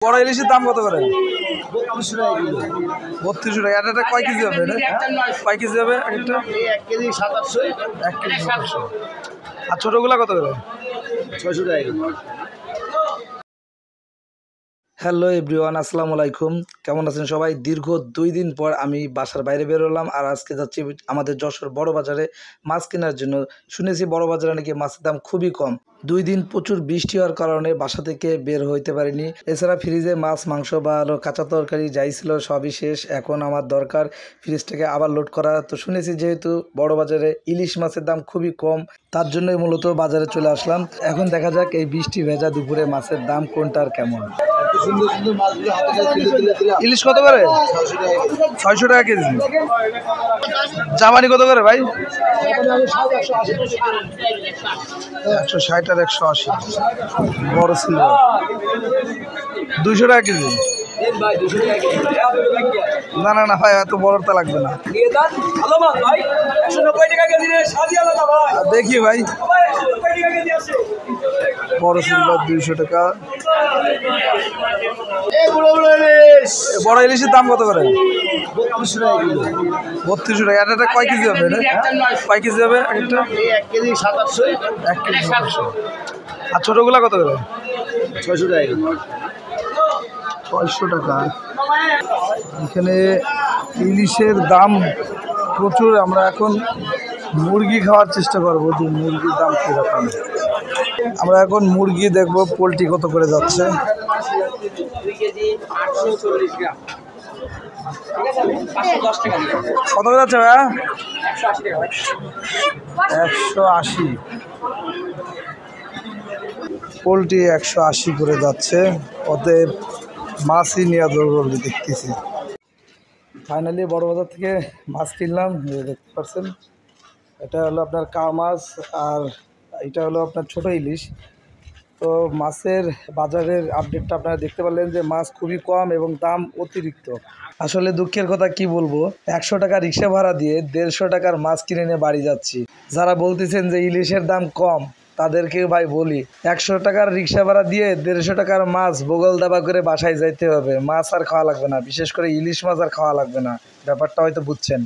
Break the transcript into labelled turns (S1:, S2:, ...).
S1: বড় ইলিশের দাম কত করে? 32 টাকা। এটা কয় কেজি হবে? কয় কেজি হবে একটা?
S2: 1 কেজি 2700।
S1: 1 কেজি 700। আর ছোটগুলা কত করে?
S2: 600 টাকা।
S1: হ্যালো এভরিওয়ান, আসসালামু আলাইকুম। কেমন আছেন সবাই? দীর্ঘ 2 দিন পর আমি বাসার বাইরে বেরোলাম আর আজকে যাচ্ছি আমাদের যশোর বড় বাজারে মাছ কেনার জন্য। শুনেছি বড় বাজারে নাকি মাছের দাম খুবই কম। 2 দিন প্রচুর বৃষ্টি হওয়ার কারণে বাসা থেকে বের হইতে পারিনি। এছাড়া ফ্রিজে মাছ, মাংস বা আরও কাঁচা তরকারি যাই ছিল সবই শেষ। এখন আমার দরকার ফ্রিজটাকে আবার লোড করা। তো শুনেছি যেহেতু বড় বাজারে ইলিশ মাছের দাম খুবই কম, তার জন্যই মূলত বাজারে চলে আসলাম। এখন দেখা যাক এই বৃষ্টি ভেজা দুপুরে মাছের দাম কোনটার কেমন। ইলিশ কত করে? 600 টাকা কেজি। জামানি কত করে ভাই? 160 আর 180। বড় সিলভার 200 টাকা কেজি। না না না ভাই, এত বড়টা লাগবে না। দেখি ভাই, বড় সিলভার 200 টাকা। বড় ইলিশের দাম কত করে? 32 টাকা। এটা কয় কেজি হবে? কয় কেজি হবে একটা?
S2: 1 কেজি 2700।
S1: 1 কেজি 700। আর ছোটগুলা কত করে?
S2: 600 টাকা।
S1: 600 টাকা। এখানে ইলিশের দাম প্রচুর। আমরা এখন মুরগি খাওয়ার চেষ্টা করবো যে মুরগির দাম কীরকম। আমরা এখন মুরগি দেখবো পোলট্রি কত করে যাচ্ছে।
S2: 2 কেজি 840 গ্রাম।
S1: কত করে যাচ্ছে ভাইয়া?
S2: 180 টাকা।
S1: 180। পোলট্রি 180 করে যাচ্ছে। অতএব মাছই নেওয়া জরুরি দেখতেছি। ফাইনালি বড় বাজার থেকে মাছ কিনলাম, দেখতে পাচ্ছেন। এটা হলো আপনার কাওয়া মাছ আর এটা হলো আপনার ছোট ইলিশ। তো মাছের বাজারের আপডেটটা আপনারা দেখতে পারলেন যে মাছ খুবই কম এবং দাম অতিরিক্ত। আসলে দুঃখের কথা কি বলবো, 100 টাকা রিক্সা ভাড়া দিয়ে 150 টাকার মাছ কিনে নিয়ে বাড়ি যাচ্ছি। যারা বলতেছেন যে ইলিশের দাম কম, তাদেরকে ভাই বলি, 100 টাকার রিক্সা ভাড়া দিয়ে 150 টাকার মাছ বগল দাবা করে বাসায় যাইতে হবে। মাছ আর খাওয়া লাগবে না, বিশেষ করে ইলিশ মাছ আর খাওয়া লাগবে না। ব্যাপারটা হয়তো বুঝছেন।